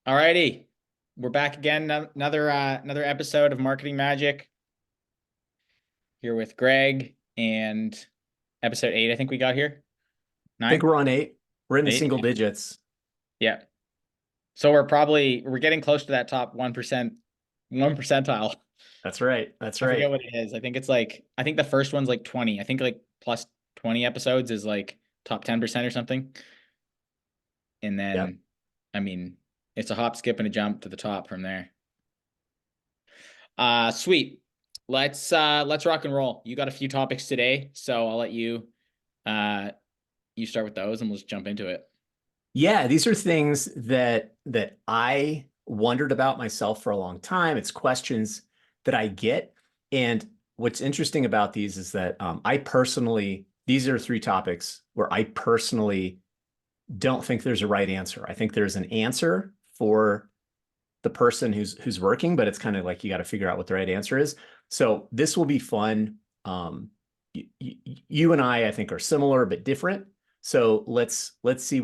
All righty, we're back again. Another episode of Marketing Magic here with Greg, and episode 8. I think we got here I think 9, we're on 8. We're in the 8. single digits. Yeah. So we're getting close to that top 1%, 1 percentile. That's right. That's I forget right. what it is. I think the first one's like 20. I think like plus 20 episodes is like top 10% or something. And Yep. then, I mean, it's a hop, skip, and a jump to the top from there. Sweet. Let's rock and roll. You got a few topics today, so I'll let you start with those and let's jump into it. Yeah, these are things that I wondered about myself for a long time. It's questions that I get. And what's interesting about these is that these are 3 topics where I personally don't think there's a right answer. I think there's an answer for the person who's working, but it's kind of like you got to figure out what the right answer is. So this will be fun. You and I think, are similar but different. So let's see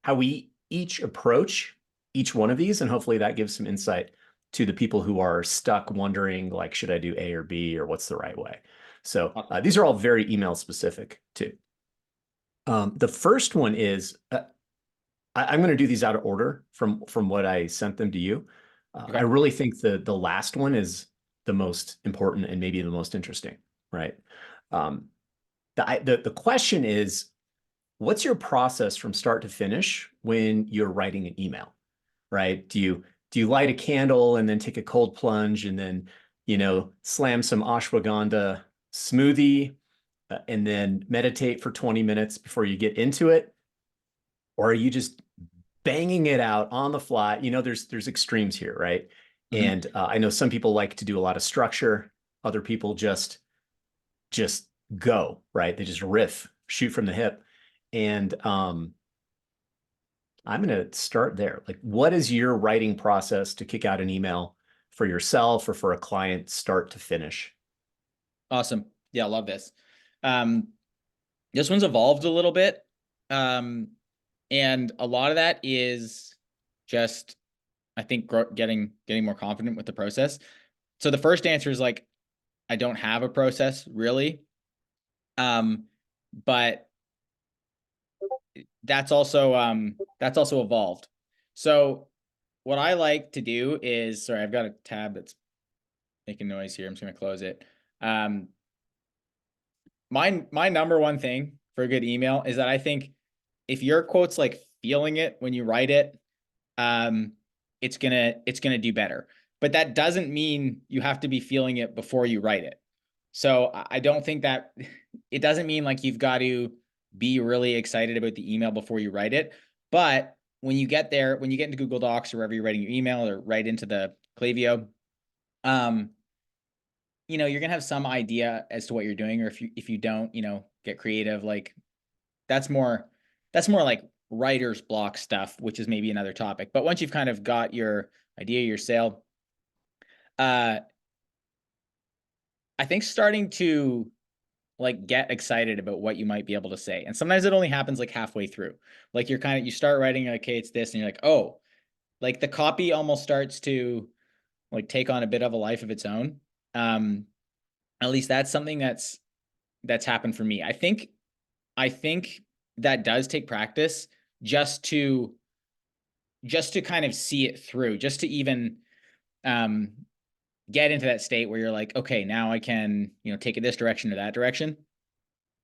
how we each approach each one of these, and hopefully that gives some insight to the people who are stuck wondering, like, should I do A or B, or what's the right way? So Awesome. these are all very email specific too. The first one is I'm going to do these out of order from what I sent them to you. I Okay. really think the last one is the most important and maybe the most interesting, right? Um, the question is, what's your process from start to finish when you're writing an email, right? Do you light a candle and then take a cold plunge and then slam some ashwagandha smoothie and then meditate for 20 minutes before you get into it? Or are you just banging it out on the fly? There's extremes here, right? Mm-hmm. And I know some people like to do a lot of structure. Other people just go, right? They just riff, shoot from the hip. And I'm going to start there. Like, what is your writing process to kick out an email for yourself or for a client, start to finish? Awesome. Yeah, I love this. Um, this one's evolved a little bit. And a lot of that is just, I think, getting more confident with the process. So the first answer is like, I don't have a process really. Um, but that's also evolved. So what I like to do is, sorry, I've got a tab that's making noise here. I'm just gonna close it. Um, my number one thing for a good email is that I think if your quote's like feeling it when you write it, um, it's gonna do better. But that doesn't mean you have to be feeling it before you write it. So I don't think that it doesn't mean like you've got to be really excited about the email before you write it. But when you get there, when you get into Google Docs or wherever you're writing your email or right into the Klaviyo, um, you're gonna have some idea as to what you're doing, or if you don't, get creative. Like that's more that's more like writer's block stuff, which is maybe another topic. But once you've kind of got your idea, your sale, uh, I think starting to like get excited about what you might be able to say. And sometimes it only happens like halfway through. Like you start writing, like, okay, it's this, and you're like, oh, like the copy almost starts to like take on a bit of a life of its own. Um, at least that's something that's happened for me. I think that does take practice just to just to kind of see it through, just to even um get into that state where you're like, okay, now I can, take it this direction or that direction.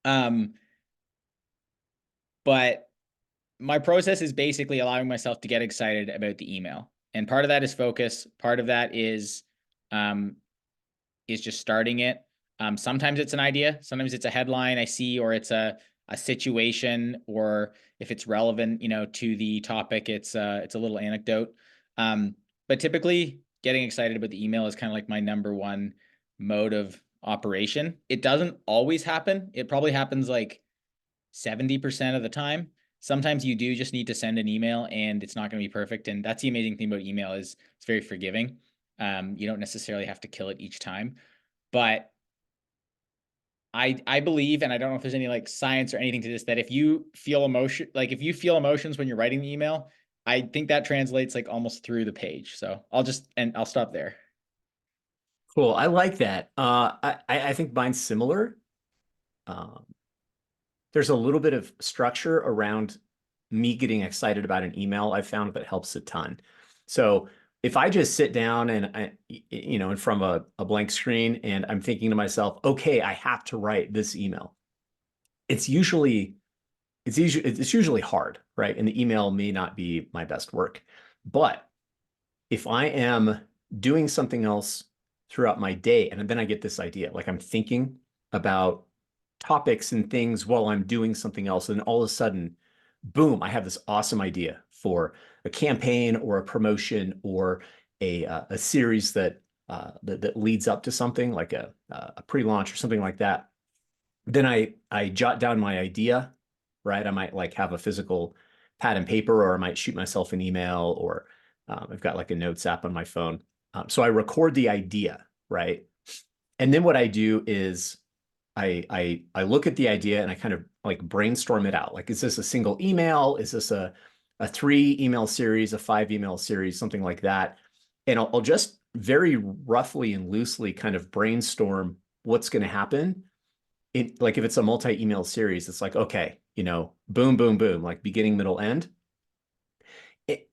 Um, but my process is basically allowing myself to get excited about the email. And part of that is focus. Part of that um, is just starting it. Sometimes it's an idea. Sometimes it's a headline I see, or it's a situation, or if it's relevant, to the topic, it's a little anecdote. But typically, getting excited about the email is kind of like my number one mode of operation. It doesn't always happen. It probably happens like 70% of the time. Sometimes you do just need to send an email and it's not going to be perfect. And that's the amazing thing about email is it's very forgiving. You don't necessarily have to kill it each time. But I believe, and I don't know if there's any like science or anything to this, that if you feel emotions when you're writing the email, I think that translates like almost through the page. So I'll stop there. Cool. I like that. I think mine's similar. Um, there's a little bit of structure around me getting excited about an email. I found that helps a ton. So if I just sit down and in front of a blank screen and I'm thinking to myself, okay, I have to write this email. It's usually it's usually hard, right? And the email may not be my best work. But if I am doing something else throughout my day, and then I get this idea, like I'm thinking about topics and things while I'm doing something else, and all of a sudden, boom, I have this awesome idea for a campaign or a promotion or a series that leads up to something like a pre-launch or something like that. Then I jot down my idea, right? I might like have a physical pad and paper, or I might shoot myself an email, or I've got like a notes app on my phone. So I record the idea, right? And then what I do is I look at the idea and I kind of like brainstorm it out. Like, is this a single email? Is this a 3 email series, a 5 email series, something like that? And I'll just very roughly and loosely kind of brainstorm what's going to happen. Like if it's a multi-email series, it's like, okay, boom, boom, boom, like beginning, middle, end. It,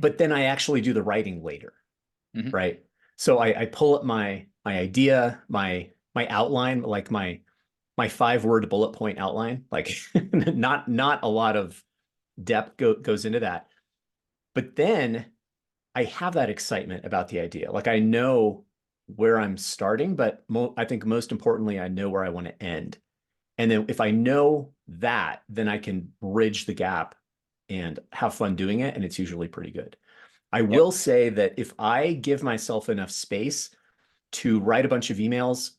but then I actually do the writing later, Mhm. right? So I pull up my idea, my outline, like my 5 word bullet point outline, like not a lot of depth goes into that. But then I have that excitement about the idea. Like I know where I'm starting, but I think most importantly, I know where I want to end. And then if I know that, then I can bridge the gap and have fun doing it. And it's usually pretty good. I Yep. will say that if I give myself enough space to write a bunch of emails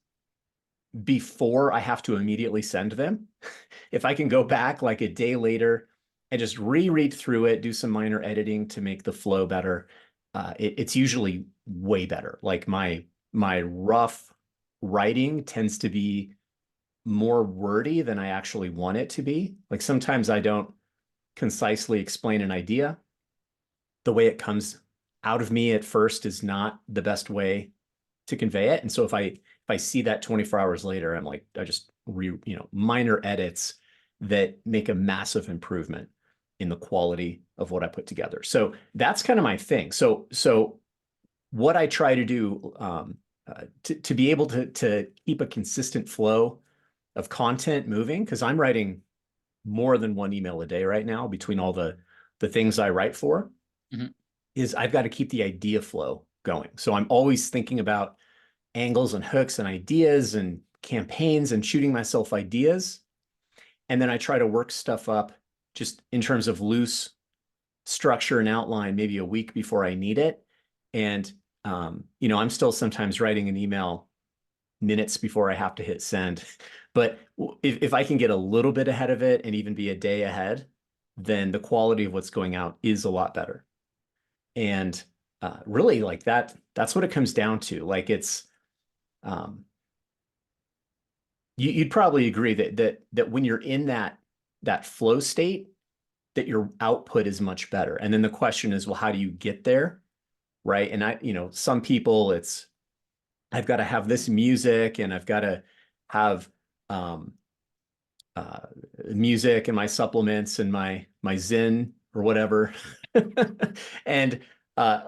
before I have to immediately send them, if I can go back like a day later and just reread through it, do some minor editing to make the flow better, it's usually way better. Like my rough writing tends to be more wordy than I actually want it to be. Like sometimes I don't concisely explain an idea. The way it comes out of me at first is not the best way to convey it. And so if I see that 24 hours later, I'm like, I just minor edits that make a massive improvement in the quality of what I put together. So that's kind of my thing. So what I try to do to be able to keep a consistent flow of content moving, because I'm writing more than 1 email a day right now between all the things I write for, Mhm. is I've got to keep the idea flow going. So I'm always thinking about angles and hooks and ideas and campaigns and shooting myself ideas. And then I try to work stuff up just in terms of loose structure and outline, maybe a week before I need it. And, I'm still sometimes writing an email minutes before I have to hit send. But if I can get a little bit ahead of it and even be a day ahead, then the quality of what's going out is a lot better. And really like that's what it comes down to. Like it's um, you'd probably agree that when you're in that flow state, that your output is much better. And then the question is, well, how do you get there? Right. And some people I've got to have this music and I've got to have um, uh, music and my supplements and my Zen or whatever. And uh,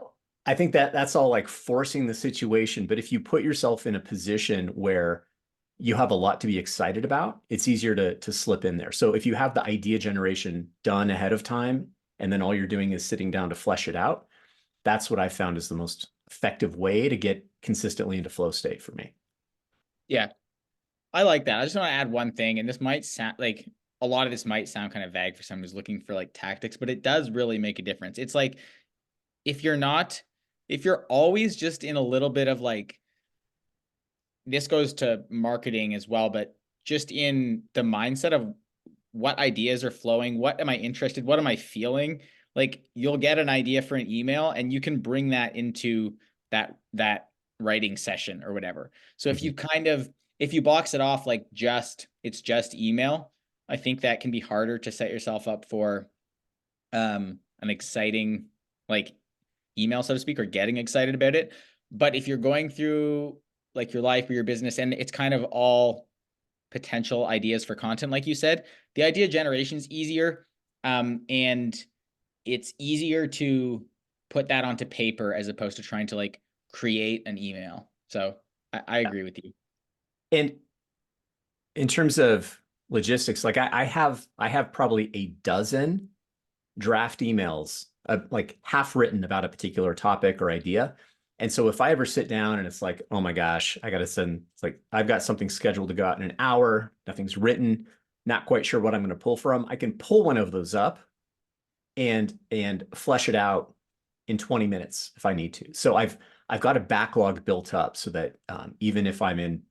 I think that's all like forcing the situation. But if you put yourself in a position where you have a lot to be excited about, it's easier to slip in there. So if you have the idea generation done ahead of time, and then all you're doing is sitting down to flesh it out, that's what I found is the most effective way to get consistently into flow state for me. Yeah. I like that. I just want to add one thing, and this might sound like a lot of this might sound kind of vague for someone who's looking for like tactics, but it does really make a difference. It's like if you're not, if you're always just in a little bit of like, this goes to marketing as well, but just in the mindset of what ideas are flowing, what am I interested, what am I feeling? Like you'll get an idea for an email and you can bring that into that writing session or whatever. So if Mhm. you if you box it off like it's just email, I think that can be harder to set yourself up for an exciting like email, so to speak, or getting excited about it. But if you're going through like your life or your business and it's kind of all potential ideas for content, like you said, the idea generation is easier. And it's easier to put that onto paper as opposed to trying to like create an email. So I agree with you. And in terms of logistics, like I have probably a dozen draft emails, like half written about a particular topic or idea. And so if I ever sit down and it's like, oh my gosh, I got to send, it's like I've got something scheduled to go out in an hour, nothing's written, not quite sure what I'm going to pull from, I can pull one of those up and flesh it out in 20 minutes if I need to. So I've got a backlog built up so that even if I'm in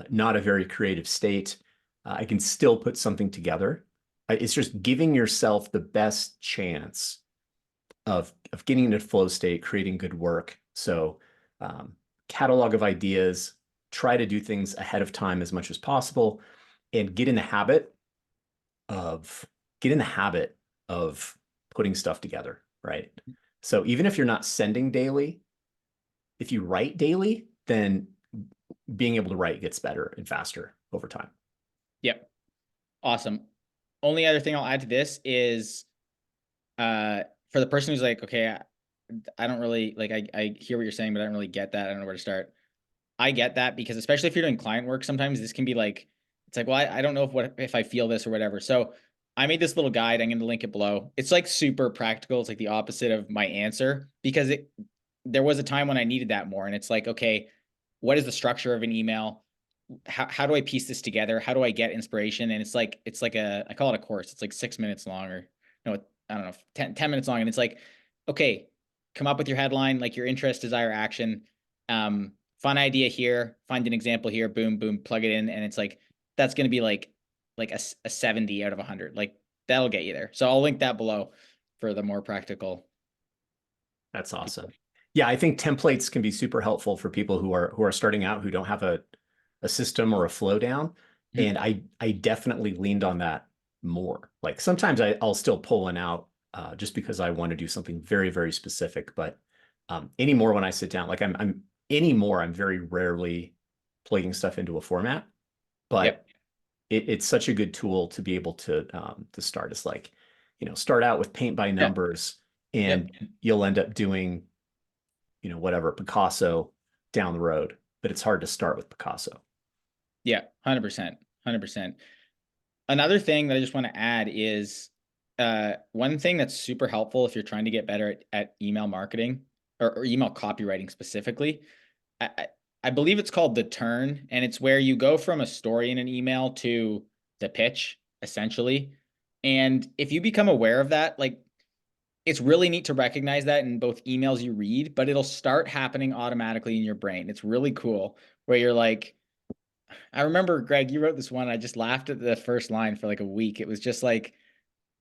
not a very creative state, I can still put something together. It's just giving yourself the best chance of getting into flow state, creating good work. So catalog of ideas, try to do things ahead of time as much as possible, and get in the habit of putting stuff together, right? So even if you're not sending daily, if you write daily, then being able to write gets better and faster over time. Yep. Awesome. Only other thing I'll add to this is for the person who's like, okay, I don't really like I hear what you're saying, but I don't really get that. I don't know where to start. I get that because especially if you're doing client work, sometimes this can be like, it's like, well, I don't know if I feel this or whatever. So I made this little guide. I'm going to link it below. It's like super practical. It's like the opposite of my answer because there was a time when I needed that more. And it's like, okay, what is the structure of an email? How do I piece this together? How do I get inspiration? And it's like I call it a course. It's like 6 minutes long or no, I don't know, 10 minutes long. And it's like, okay, come up with your headline, like your interest, desire, action. Fun idea here, find an example here, boom, boom, plug it in. And it's like, that's going to be like a 70 out of 100. Like that'll get you there. So I'll link that below for the more practical. That's awesome. Yeah, I think templates can be super helpful for people who are starting out who don't have a system or a flow down. Mhm. And I definitely leaned on that more. Like sometimes I'll still pull one out just because I want to do something very, very specific. But anymore when I sit down, like I'm very rarely plugging stuff into a format. But Yep. it's such a good tool to be able to start. It's like, start out with paint by Yep. numbers, Yep. and you'll end up doing, whatever, Picasso down the road. But it's hard to start with Picasso. Yeah. 100%. 100%. Another thing that I just want to add is one thing that's super helpful if you're trying to get better at email marketing or email copywriting specifically. I, I I believe it's called the turn, and it's where you go from a story in an email to the pitch, essentially. And if you become aware of that, like it's really neat to recognize that in both emails you read, but it'll start happening automatically in your brain. It's really cool where you're like, I remember, Greg, you wrote this one. I just laughed at the first line for like a week. It was just like,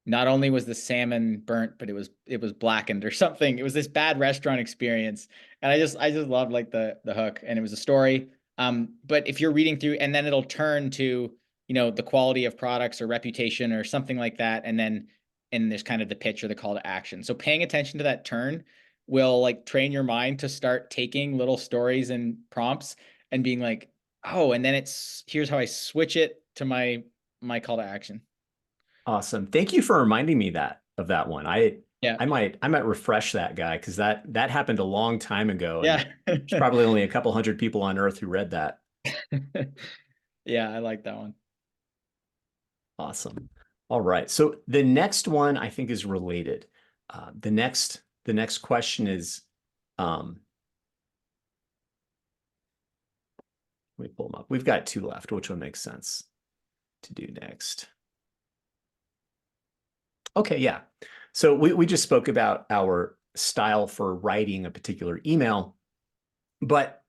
not only was the salmon burnt, but it was blackened or something. It was this bad restaurant experience, and I just loved like the hook, and it was a story. But if you're reading through, and then it'll turn to the quality of products or reputation or something like that, and there's kind of the pitch or the call to action. So paying attention to that turn will like train your mind to start taking little stories and prompts and being like, oh, and then here's how I switch it to my call to action. Awesome. Thank you for reminding me of that one. Yeah. I might refresh that guy because that happened a long time ago, and Yeah. there's probably only a couple hundred people on Earth who read that. Yeah, I like that one. Awesome. All right. So the next one I think is related. The next question is, um, let me pull them up. We've got two left. Which one makes sense to do next? Okay, yeah. So we just spoke about our style for writing a particular email, but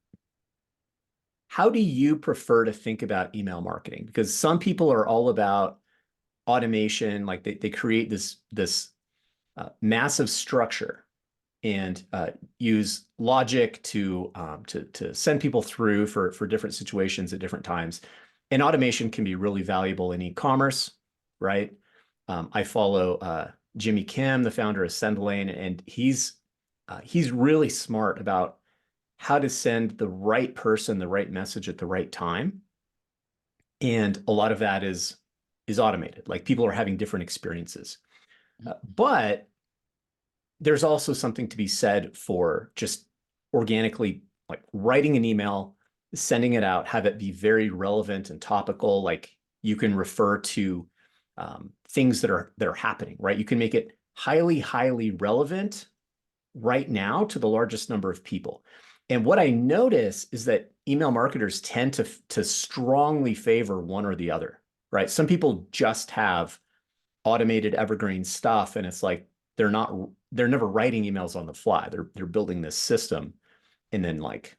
how do you prefer to think about email marketing? Because some people are all about automation, like they create this massive structure and use logic to send people through for different situations at different times. And automation can be really valuable in e-commerce, right? I follow Jimmy Kim, the founder of Sendlane, and he's really smart about how to send the right person the right message at the right time. And a lot of that is automated. Like people are having different experiences. But there's also something to be said for just organically like writing an email, sending it out, have it be very relevant and topical. Like you can refer to things that are happening, right? You can make it highly, highly relevant right now to the largest number of people. And what I notice is that email marketers tend to strongly favor one or the other, right? Some people just have automated evergreen stuff, and it's like they're never writing emails on the fly. They're building this system and then like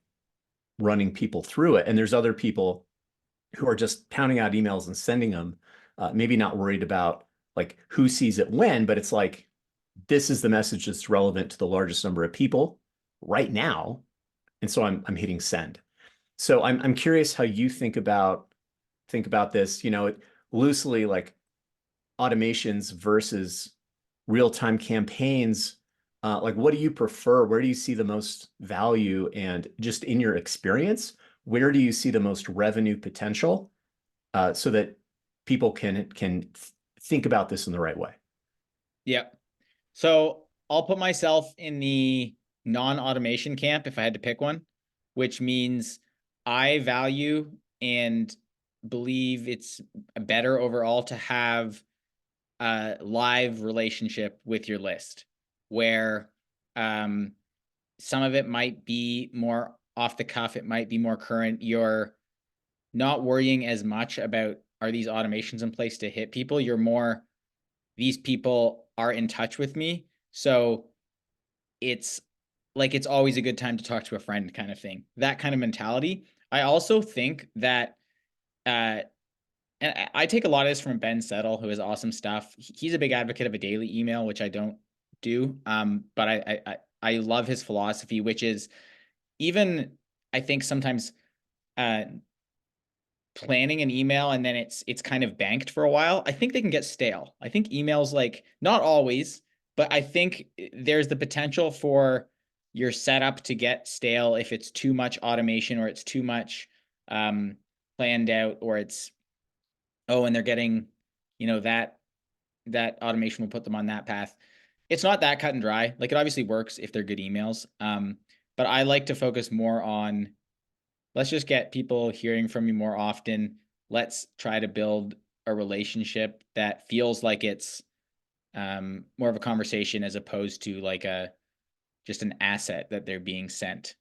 running people through it. And there's other people who are just pounding out emails and sending them, maybe not worried about like who sees it when, but it's like this is the message that's relevant to the largest number of people right now, and so I'm hitting send. So I'm curious how you think about this, loosely, like automations versus real-time campaigns. Like what do you prefer? Where do you see the most value? And just in your experience, where do you see the most revenue potential, so that people can think about this in the right way? Yeah. So I'll put myself in the non-automation camp if I had to pick one, which means I value and believe it's better overall to have a live relationship with your list, where some of it might be more off the cuff, it might be more current. You're not worrying as much about, are these automations in place to hit people? You're more, these people are in touch with me. So it's like, it's always a good time to talk to a friend kind of thing, that kind of mentality. I also think that, and I take a lot of this from Ben Settle, who has awesome stuff. He's a big advocate of a daily email, which I don't do. But I love his philosophy, which is, even I think sometimes uh, planning an email and then it's kind of banked for a while, I think they can get stale. I think emails, like, not always, but I think there's the potential for your setup to get stale if it's too much automation, or it's too much planned out, or it's, oh, and they're getting, that automation will put them on that path. It's not that cut and dry. Like, it obviously works if they're good emails. But I like to focus more on, let's just get people hearing from you more often. Let's try to build a relationship that feels like it's more of a conversation, as opposed to like just an asset that they're being sent.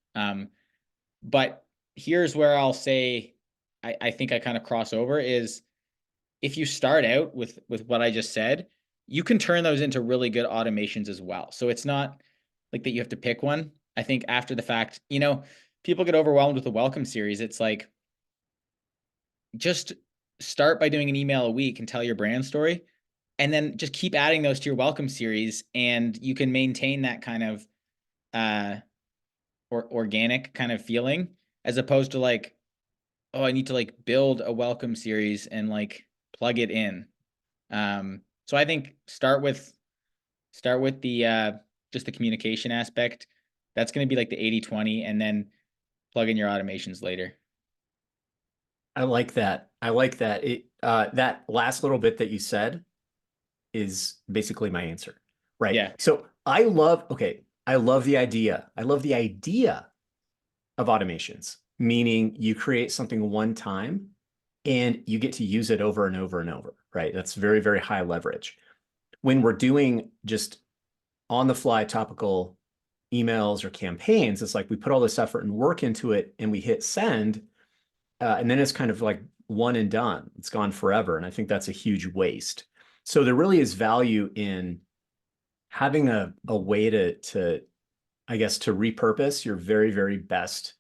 But here's where I'll say, I think I kind of cross over, is if you start out with what I just said, you can turn those into really good automations as well. So it's not like that you have to pick one. I think after the fact, people get overwhelmed with the welcome series. It's like, just start by doing an email a week and tell your brand story, and then just keep adding those to your welcome series, and you can maintain that kind of or organic kind of feeling, as opposed to like, oh, I need to like build a welcome series and like plug it in. So I think start with the just the communication aspect. That's going to be like the 80-20, and then plug in your automations later. I like that. I like that. That last little bit that you said is basically my answer, right? Yeah. So I love the idea. I love the idea of automations, meaning you create something one time and you get to use it over and over and over, right? That's very, very high leverage. When we're doing just on the fly topical emails or campaigns, it's like we put all this effort and work into it and we hit send, and then it's kind of like one and done. It's gone forever. And I think that's a huge waste. So there really is value in having a way to, I guess, to repurpose your very, very best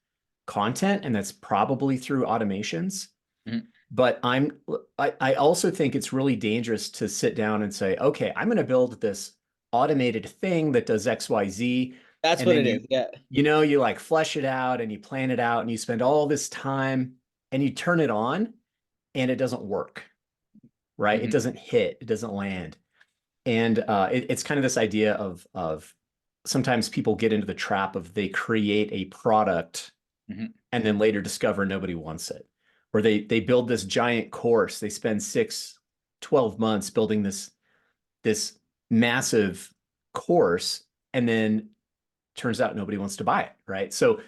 content. And that's probably through automations. Mhm. But I also think it's really dangerous to sit down and say, okay, I'm going to build this automated thing that does XYZ. That's And what then it is. Yeah. you like flesh it out and you plan it out and you spend all this time and you turn it on and it doesn't work, right? It Mhm. doesn't hit, it doesn't land. And it's kind of this idea of sometimes people get into the trap of they create a product Mhm. and then later discover nobody wants it. Or they build this giant course. They spend 6, 12 months building this massive course, and then turns out nobody wants to buy it, right? So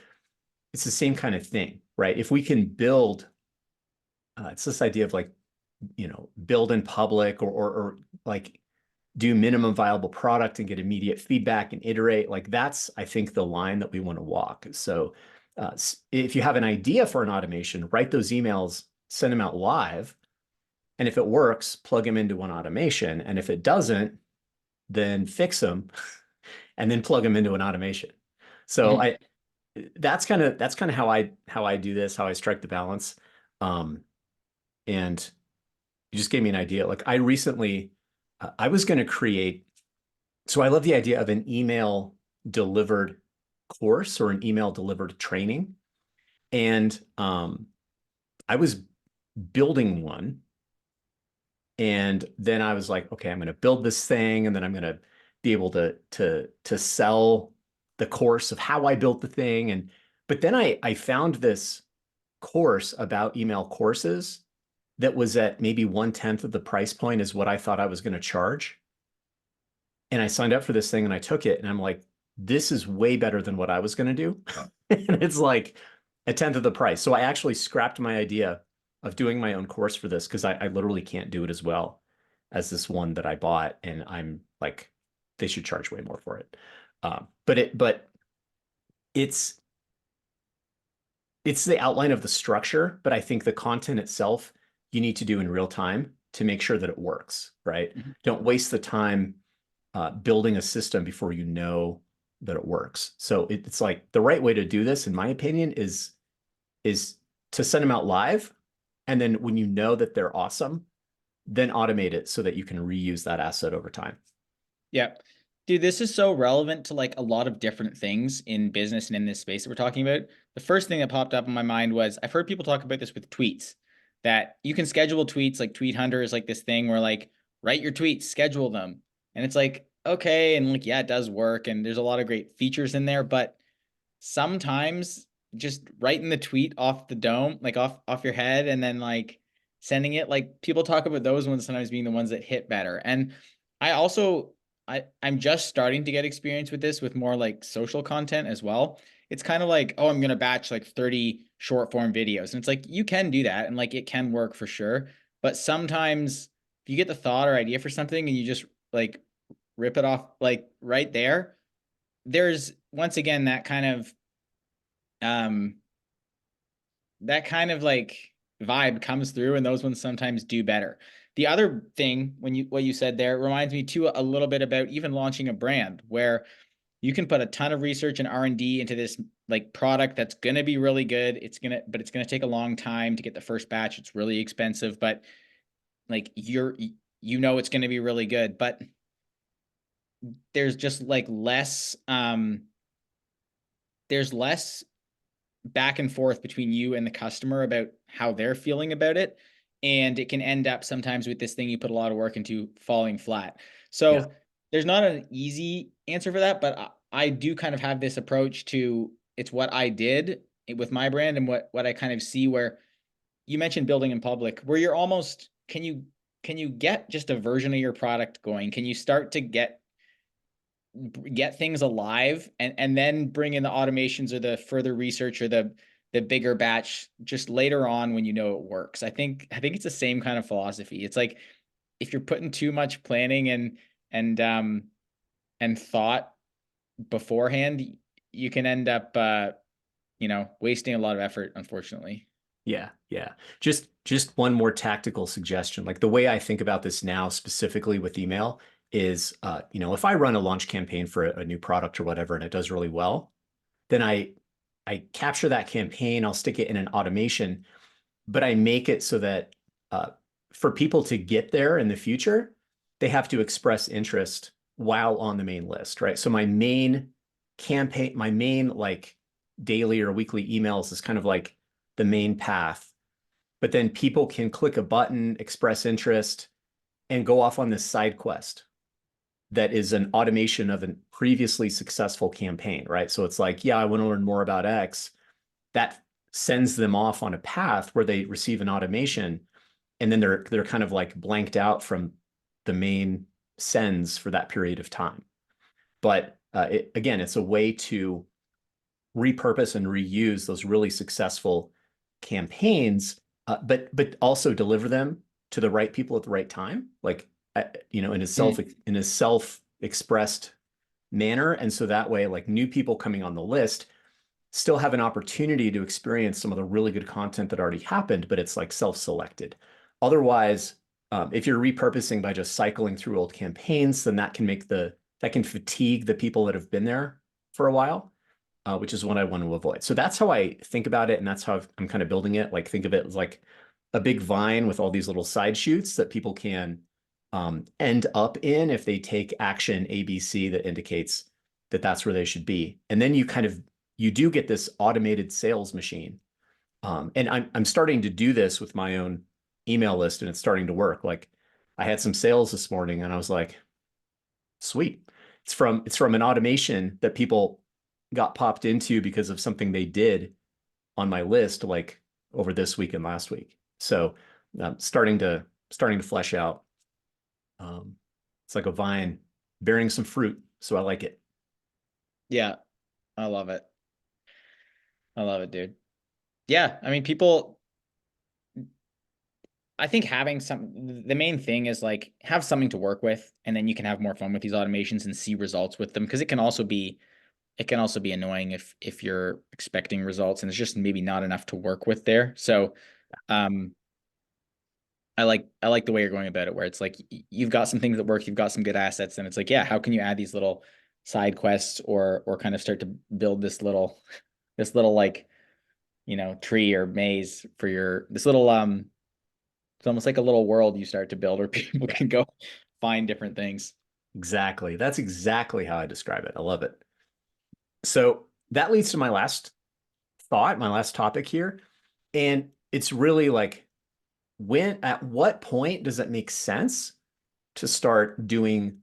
it's the same kind of thing, right? If we can build, it's this idea of like, build in public, or like do minimum viable product and get immediate feedback and iterate. Like that's, I think, the line that we want to walk. So if you have an idea for an automation, write those emails, send them out live. And if it works, plug them into one automation. And if it doesn't, then fix them and then plug them into an automation. So Mhm. I that's kind of how I do this, how I strike the balance. Um, and you just gave me an idea. Like I recently, I was going to create. So I love the idea of an email delivered course or an email delivered training, and I was building one. And then I was like, okay, I'm going to build this thing, and then I'm going to be able to sell the course of how I built the thing. And but then I found this course about email courses that was at maybe 1/10 of the price point as what I thought I was going to charge. And I signed up for this thing and I took it, and I'm like, this is way better than what I was going to do. And it's like 1/10 of the price. So I actually scrapped my idea of doing my own course for this because I literally can't do it as well as this one that I bought. And I'm like, they should charge way more for it. But it's it's the outline of the structure, but I think the content itself you need to do in real time to make sure that it works, right? Mhm. Don't waste the time building a system before you know that it works. So it's like the right way to do this, in my opinion, is to send them out live, and then when you know that they're awesome, then automate it so that you can reuse that asset over time. Yeah. Dude, this is so relevant to like a lot of different things in business and in this space that we're talking about. The first thing that popped up in my mind was I've heard people talk about this with tweets, that you can schedule tweets. Like Tweet Hunter is like this thing where like write your tweets, schedule them. And it's like, okay, and like yeah, it does work and there's a lot of great features in there, but sometimes just writing the tweet off the dome, like off your head, and then like sending it, like people talk about those ones sometimes being the ones that hit better. And I also I'm just starting to get experience with this with more like social content as well. It's kind of like, oh, I'm gonna batch like 30 short form videos. And it's like you can do that and like it can work for sure. But sometimes if you get the thought or idea for something and you just like rip it off like right there, there's once again um that kind of like vibe comes through, and those ones sometimes do better. The other thing, when you what you said there, reminds me too a little bit about even launching a brand where you can put a ton of research and R&D into this like product that's going to be really good. It's going to take a long time to get the first batch. It's really expensive, but like it's going to be really good, but there's just like there's less back and forth between you and the customer about how they're feeling about it. And it can end up sometimes with this thing you put a lot of work into falling flat. Yeah. So there's not an easy answer for that, but I do kind of have this approach to it's what I did with my brand and what I kind of see where you mentioned building in public, where you're almost can you get just a version of your product going? Can you start to get things alive and then bring in the automations or the further research or the bigger batch just later on when you know it works. I think it's the same kind of philosophy. It's like if you're putting too much planning and and thought beforehand, you can end up wasting a lot of effort, unfortunately. Yeah, yeah. Just one more tactical suggestion. Like the way I think about this now, specifically with email, is if I run a launch campaign for a new product or whatever, and it does really well, then I capture that campaign, I'll stick it in an automation, but I make it so that uh, for people to get there in the future, they have to express interest while on the main list, right? So my main campaign, my main like daily or weekly emails is kind of like the main path, but then people can click a button, express interest, and go off on this side quest. that is an automation of a previously successful campaign, right? So it's like, yeah, I want to learn more about X. That sends them off on a path where they receive an automation, and then they're kind of like blanked out from the main sends for that period of time. But again, it's a way to repurpose and reuse those really successful campaigns, but also deliver them to the right people at the right time, like in a self expressed manner. And so that way, like new people coming on the list still have an opportunity to experience some of the really good content that already happened, but it's like self-selected. Otherwise, if you're repurposing by just cycling through old campaigns, then that can fatigue the people that have been there for a while, which is what I want to avoid. So that's how I think about it, and that's how I'm kind of building it. Like think of it as like a big vine with all these little side shoots that people can end up in if they take action ABC that indicates that that's where they should be. And then you do get this automated sales machine. And I'm starting to do this with my own email list, and it's starting to work. Like I had some sales this morning, and I was like, sweet. It's from an automation that people got popped into because of something they did on my list, like over this week and last week. So starting to flesh out. Um, it's like a vine bearing some fruit. So I like it. Yeah, I love it. I love it, dude. Yeah, I mean, people, I think the main thing is like have something to work with, and then you can have more fun with these automations and see results with them. Because it can also be annoying if you're expecting results and it's just maybe not enough to work with there. So, um, I like the way you're going about it, where it's like you've got some things that work, you've got some good assets, and it's like, yeah, how can you add these little side quests or kind of start to build this little like tree or maze for your this little it's almost like a little world you start to build where people can go find different things. Exactly. That's exactly how I describe it. I love it. So that leads to my last thought, my last topic here. And it's really like at what point does it make sense to start doing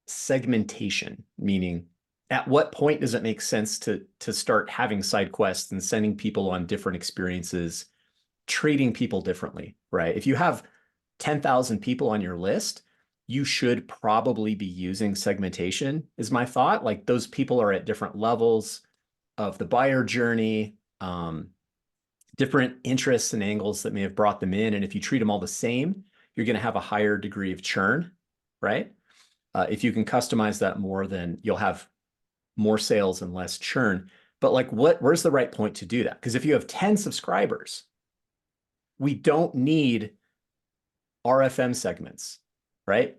segmentation? Meaning, at what point does it make sense to start having side quests and sending people on different experiences, treating people differently, right? If you have 10,000 people on your list, you should probably be using segmentation, is my thought. Like those people are at different levels of the buyer journey, different interests and angles that may have brought them in. And if you treat them all the same, you're going to have a higher degree of churn, right? If you can customize that more, then you'll have more sales and less churn. But like, where's the right point to do that? Because if you have 10 subscribers, we don't need RFM segments, right?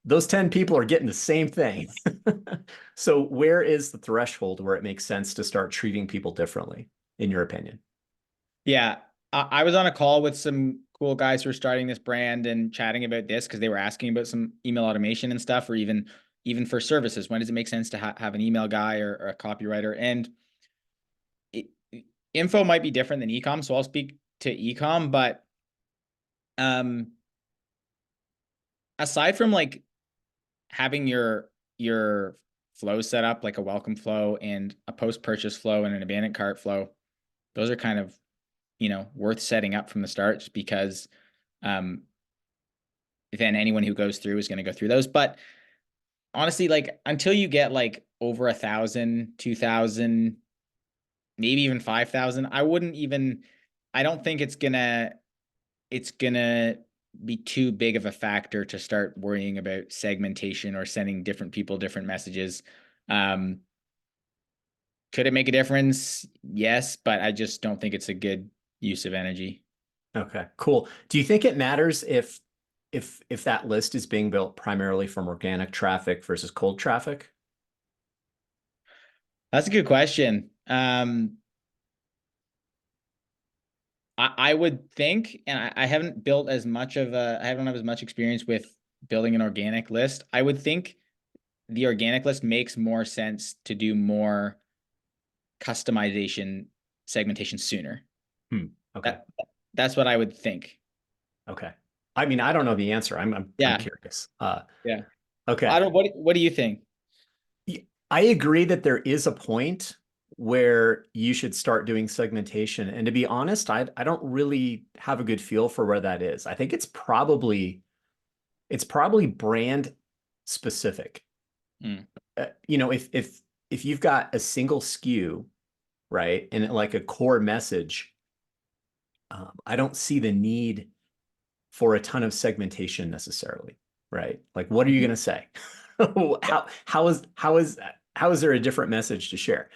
Those 10 people are getting the same thing. So where is the threshold where it makes sense to start treating people differently, in your opinion? Yeah, I was on a call with some cool guys who are starting this brand and chatting about this because they were asking about some email automation and stuff, or even for services. When does it make sense to have an email guy or a copywriter? And it, info might be different than ecom, so I'll speak to ecom. But um, aside from like having your flow set up, like a welcome flow and a post purchase flow and an abandoned cart flow, those are kind of worth setting up from the start, just because um, then anyone who goes through is going to go through those. But honestly, like until you get like over 1,000, 2,000, maybe even 5,000, I don't think it's gonna be too big of a factor to start worrying about segmentation or sending different people different messages. Um, could it make a difference? Yes, but I just don't think it's a good use of energy. Okay, cool. Do you think it matters if that list is being built primarily from organic traffic versus cold traffic? That's a good question. I would think, and I haven't built as much of I don't have as much experience with building an organic list. I would think the organic list makes more sense to do more customization segmentation sooner. Hmm. Okay. That that's what I would think. Okay. I mean, I don't know the answer. I'm Yeah. curious. Yeah. I Okay. don't, what do you think? I agree that there is a point where you should start doing segmentation. And to be honest, I don't really have a good feel for where that is. I think it's probably brand specific. Mm, If you've got a single SKU, right, and like a core message, I don't see the need for a ton of segmentation necessarily, right? Like, what are you mhm. going to say? Yeah. How is there a different message to share?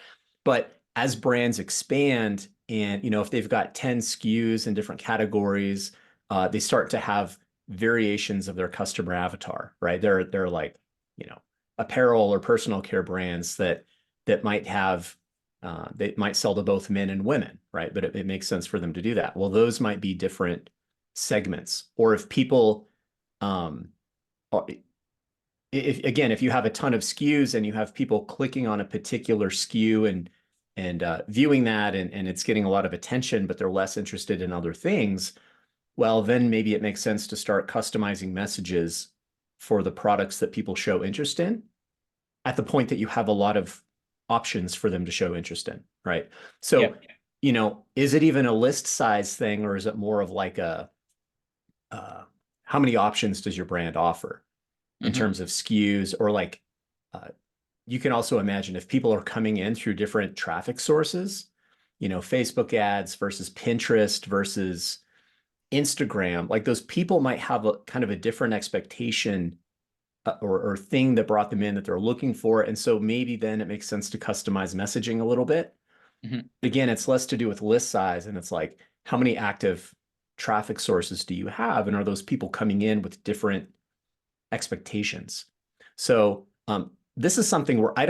But as brands expand, and if they've got 10 SKUs in different categories, they start to have variations of their customer avatar, right? They're like, you know, apparel or personal care brands that might have they might sell to both men and women, right? But it makes sense for them to do that. Well, those might be different segments. Or if people, um, if you have a ton of SKUs and you have people clicking on a particular SKU and viewing that and it's getting a lot of attention, but they're less interested in other things, well, then maybe it makes sense to start customizing messages for the products that people show interest in at the point that you have a lot of options for them to show interest in, right? Yeah. So, is it even a list size thing, or is it more of like uh, how many options does your brand offer in Hmm. terms of SKUs, or like uh, you can also imagine if people are coming in through different traffic sources, Facebook ads versus Pinterest versus Instagram, like those people might have a kind of a different expectation or thing that brought them in that they're looking for. And so maybe then it makes sense to customize messaging a little bit. Hmm. Again, it's less to do with list size and it's like, how many active traffic sources do you have? And are those people coming in with different expectations? So this is something where I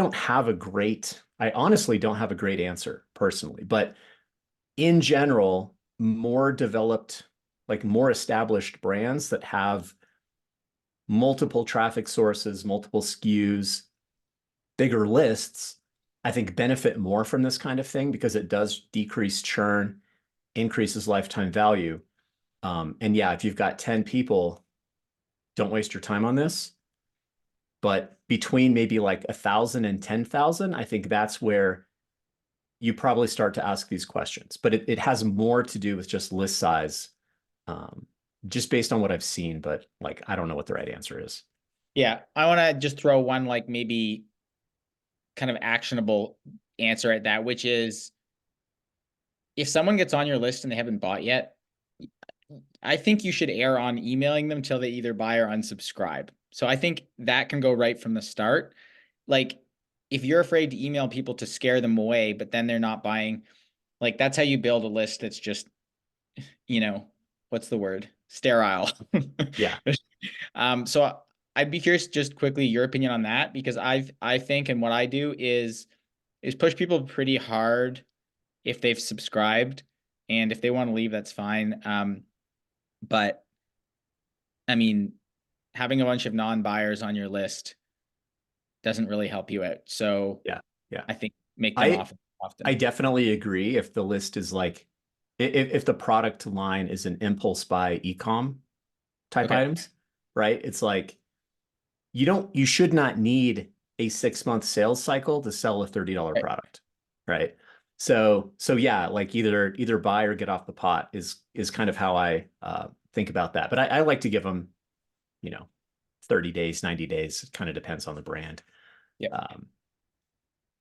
honestly don't have a great answer personally, but in general, more developed, like more established brands that have multiple traffic sources, multiple SKUs, bigger lists, I think benefit more from this kind of thing because it does decrease churn, increases lifetime value. And yeah, if you've got 10 people, don't waste your time on this. But between maybe like 1,000 and 10,000, I think that's where you probably start to ask these questions. But it has more to do with just list size, um, just based on what I've seen. But like, I don't know what the right answer is. Yeah. I want to just throw one, like, maybe kind of actionable answer at that, which is, if someone gets on your list and they haven't bought yet, I think you should err on emailing them till they either buy or unsubscribe. So I think that can go right from the start. Like, if you're afraid to email people to scare them away, but then they're not buying, like, that's how you build a list that's just, you know, what's the word? Sterile. Yeah. So I'd be curious, just quickly, your opinion on that, because I think, and what I do is push people pretty hard if they've subscribed, and if they want to leave, that's fine. But I mean, having a bunch of non-buyers on your list doesn't really help you out. So Yeah. Yeah. I think make them I off I often. definitely agree if the list is like if the product line is an impulse buy ecom type Okay. items, right? It's like you should not need a 6 month sales cycle to sell a $30 Right. product, right? So yeah, like either buy or get off the pot is kind of how I think about that. But I like to give them, you know, 30 days, 90 days. It kind of depends on the brand. Yep. Um,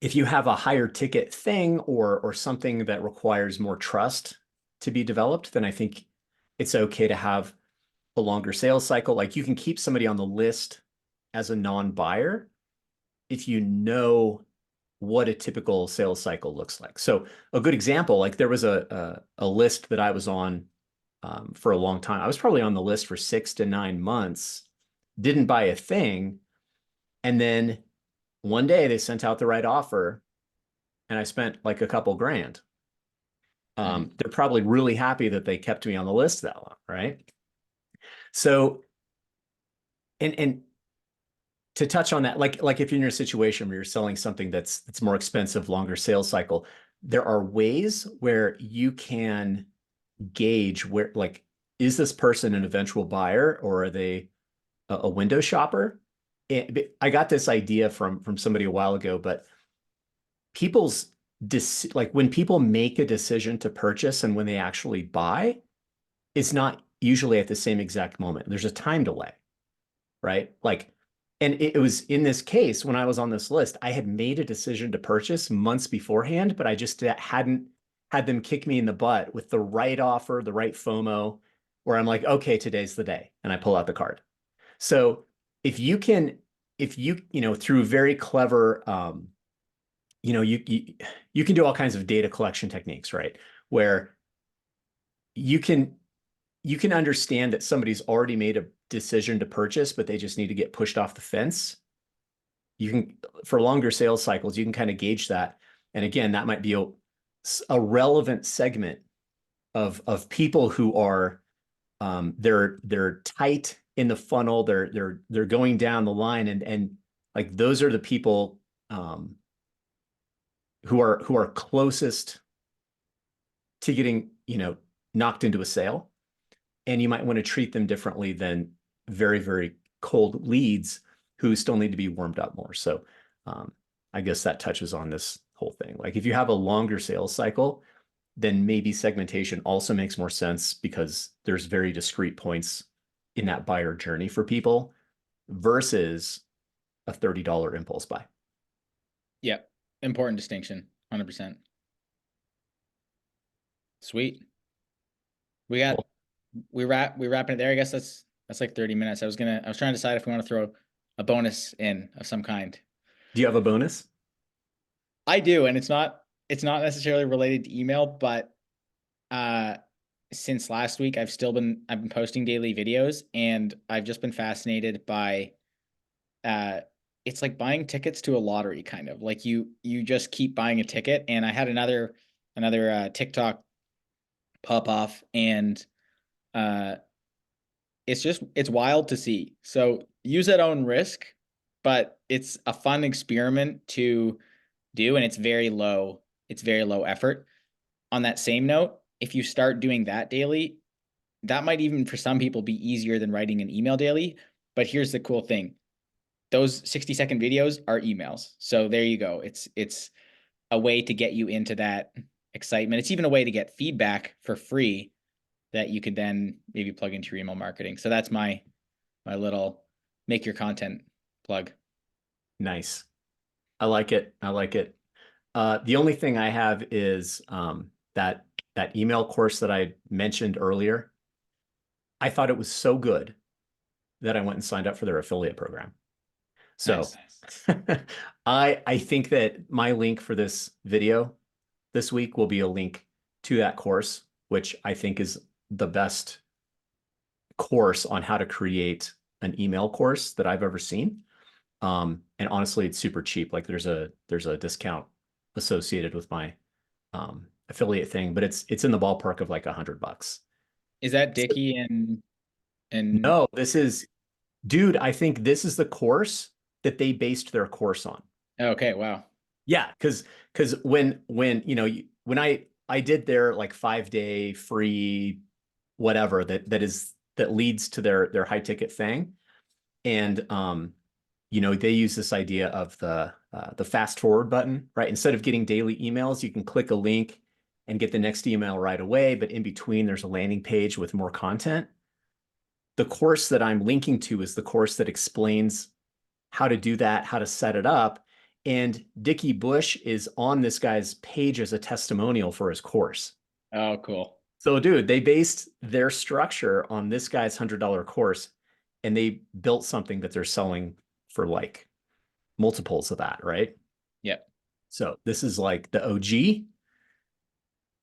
if you have a higher ticket thing or something that requires more trust to be developed, then I think it's okay to have a longer sales cycle. Like you can keep somebody on the list as a non-buyer if you know what a typical sales cycle looks like. So a good example, like there was a list that I was on for a long time. I was probably on the list for 6 to 9 months, didn't buy a thing, and then one day they sent out the right offer and I spent like a couple grand. Hmm. They're probably really happy that they kept me on the list that long, right? So, and to touch on that, like if you're in a situation where you're selling something that's more expensive, longer sales cycle, there are ways where you can gauge where like is this person an eventual buyer or are they a window shopper? And I got this idea from somebody a while ago, but people's like when people make a decision to purchase and when they actually buy, it's not usually at the same exact moment. There's a time delay, right? Like, and it was in this case when I was on this list, I had made a decision to purchase months beforehand, but I just hadn't had them kick me in the butt with the right offer, the right FOMO, where I'm like, okay, today's the day, and I pull out the card. So if you can, if you know, through very clever, you know, you can do all kinds of data collection techniques, right? Where you can you can understand that somebody's already made a decision to purchase, but they just need to get pushed off the fence. You can, for longer sales cycles, you can kind of gauge that. And again, that might be a relevant segment of people who are they're tight in the funnel, they're going down the line, and like those are the people who are closest to getting, you know, knocked into a sale. And you might want to treat them differently than very, very cold leads who still need to be warmed up more. So I guess that touches on this whole thing. Like if you have a longer sales cycle, then maybe segmentation also makes more sense because there's very discrete points in that buyer journey for people versus a $30 impulse buy. Yep. Important distinction. 100%. Sweet. We got, Cool. we wrapping it there. I guess that's like 30 minutes. I was trying to decide if we want to throw a bonus in of some kind. Do you have a bonus? I do, and it's not necessarily related to email, but uh since last week I've been posting daily videos, and I've just been fascinated by uh it's like buying tickets to a lottery, kind of. Like you just keep buying a ticket, and I had another TikTok pop off, and uh it's wild to see. So use at own risk, but it's a fun experiment to do, and it's very low effort. On that same note, if you start doing that daily, that might even for some people be easier than writing an email daily. But here's the cool thing. Those 60-second videos are emails. So there you go. It's a way to get you into that excitement. It's even a way to get feedback for free that you could then maybe plug into your email marketing. So that's my little make your content plug. Nice. I like it. I like it. The only thing I have is that email course that I mentioned earlier. I thought it was so good that I went and signed up for their affiliate program. So Nice. I think that my link for this video this week will be a link to that course, which I think is the best course on how to create an email course that I've ever seen. And honestly, it's super cheap. Like there's a discount associated with my affiliate thing, but it's in the ballpark of like $100. Is that Dicky and No, this is, dude, I think this is the course that they based their course on. okay, wow. Yeah, because when you know when I did their like 5 day free whatever that leads to their high ticket thing, and you know they use this idea of the fast forward button, right? Instead of getting daily emails, you can click a link and get the next email right away, but in between there's a landing page with more content. The course that I'm linking to is the course that explains how to do that, how to set it up. And Dickie Bush is on this guy's page as a testimonial for his course. Oh, cool. So, dude, they based their structure on this guy's $100 course and they built something that they're selling for like multiples of that, right? Yep. So, this is like the OG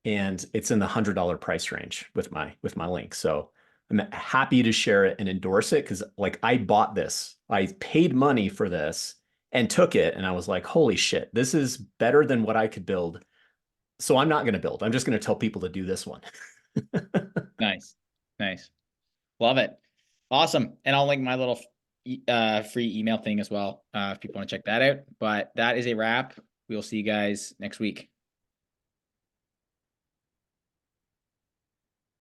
and it's in the $100 price range with my link. So, I'm happy to share it and endorse it because like I bought this. I paid money for this and took it and I was like, holy shit, this is better than what I could build. So I'm not going to build. I'm just going to tell people to do this one. Nice. Nice. Love it. Awesome. And I'll link my little free email thing as well if people want to check that out. But that is a wrap. We will see you guys next week.